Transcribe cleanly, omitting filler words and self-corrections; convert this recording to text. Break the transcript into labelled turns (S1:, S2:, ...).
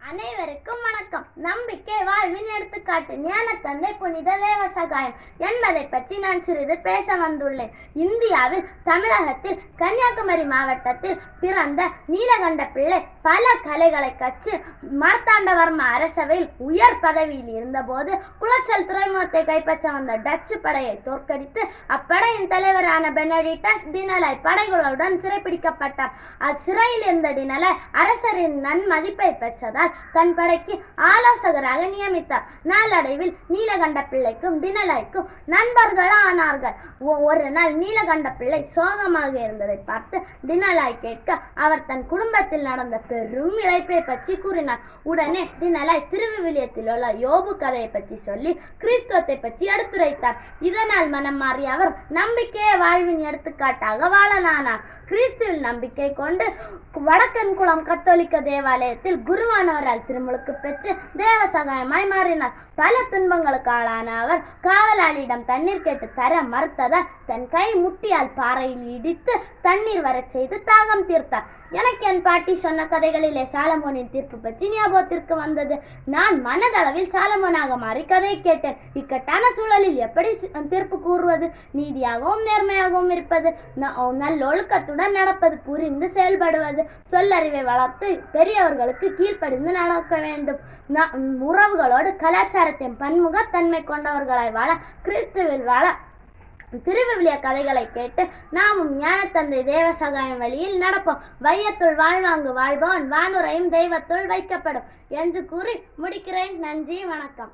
S1: அனைவருக்கும் வணக்கம். நம்பிக்கை வாழ்வின் எடுத்துக்காட்டு ஞானத்தந்தை புனித தேவசகாயம் என்பதை பற்றி நான் சிறிது பேச வந்துள்ளேன். இந்தியாவில் தமிழகத்தில் கன்னியாகுமரி மாவட்டத்தில் பிறந்த நீலகண்ட பிள்ளை பல கலைகளை கற்று மார்த்தாண்டவர்ம அரசவையில் உயர் பதவியில் இருந்தபோது குளச்சல் துறைமுகத்தை கைப்பற்ற வந்த டச்சு படையை தோற்கடித்து அப்படையின் தலைவரான பெனடிட்டஸ் டினலாய் படைகளுடன் சிறைப்பிடிக்கப்பட்டார். அச்சிறையில் இருந்த டினலாய் அரசரின் நன்மதிப்பை பெற்றதால் தன் படைக்கு ஆலோசகராக நியமித்தார். நாளடைவில் நீலகண்ட பிள்ளைக்கும் டினலாய்க்கும் நண்பர்கள் ஆனார்கள். ஒரு நாள் நீலகண்ட பிள்ளை சோகமாக இருந்ததை பார்த்து டினலாய் கேட்க அவர் தன் குடும்பத்தில் நடந்த பெரும் இழப்பை பற்றி கூறினார். உடனே டினலாய் திருவிவிலியத்தில் உள்ள யோபு கதையை பற்றி சொல்லி கிறிஸ்துவத்தை பற்றி எடுத்துரைத்தார். இதனால் மனம் மாறிய அவர் நம்பிக்கையை வாழ்வின் எடுத்துக்காட்டாக வாழனானார். கிறிஸ்துவில் நம்பிக்கை கொண்டு வடக்கன்குளம் கத்தோலிக்க தேவாலயத்தில் குருவானவரால் திருமுழுக்கு பெற்று தேவசகாயமாய் மாறினார். பல துன்பங்களுக்கு ஆளான அவர் காவலாளியிடம் தண்ணீர் கேட்டு தர மறுத்ததால் தன் கை முட்டியால் பாறையில் இடித்து தண்ணீர் வரச் செய்து தாகம் தீர்த்தார். எனக்கு என் பாட்டி சொன்ன கதைகளிலே சாலமோனின் தீர்ப்பு பற்றி ஞாபகத்திற்கு வந்தது. நான் மனதளவில் சாலமோனாக மாறி கதை கேட்டேன். இக்கட்டான சூழலில் எப்படி தீர்ப்பு கூறுவது? நீதியாகவும் நேர்மையாகவும் இருப்பது, நல்லொழுக்கத்துடன் நடப்பது, புரிந்து செயல்படுவது, சொல்லறிவை வளர்த்து பெரியவர்களுக்கு கீழ்ப்படிந்து நடக்க வேண்டும். உறவுகளோடு கலாச்சாரத்தின் பன்முகத்தன்மை கொண்டவர்களாய் வாழ, கிறிஸ்துவில் வாழ திருவிவிலிய கதைகளை கேட்டு நாமும் ஞானத்தந்தை தேவசகாயம் வழியில் நடப்போம். வையத்துள் வாழ்வாங்கு வாழ்பவன் வானுரையும் தெய்வத்துள் வைக்கப்படும் என்று கூறி முடிக்கிறேன். நன்றி, வணக்கம்.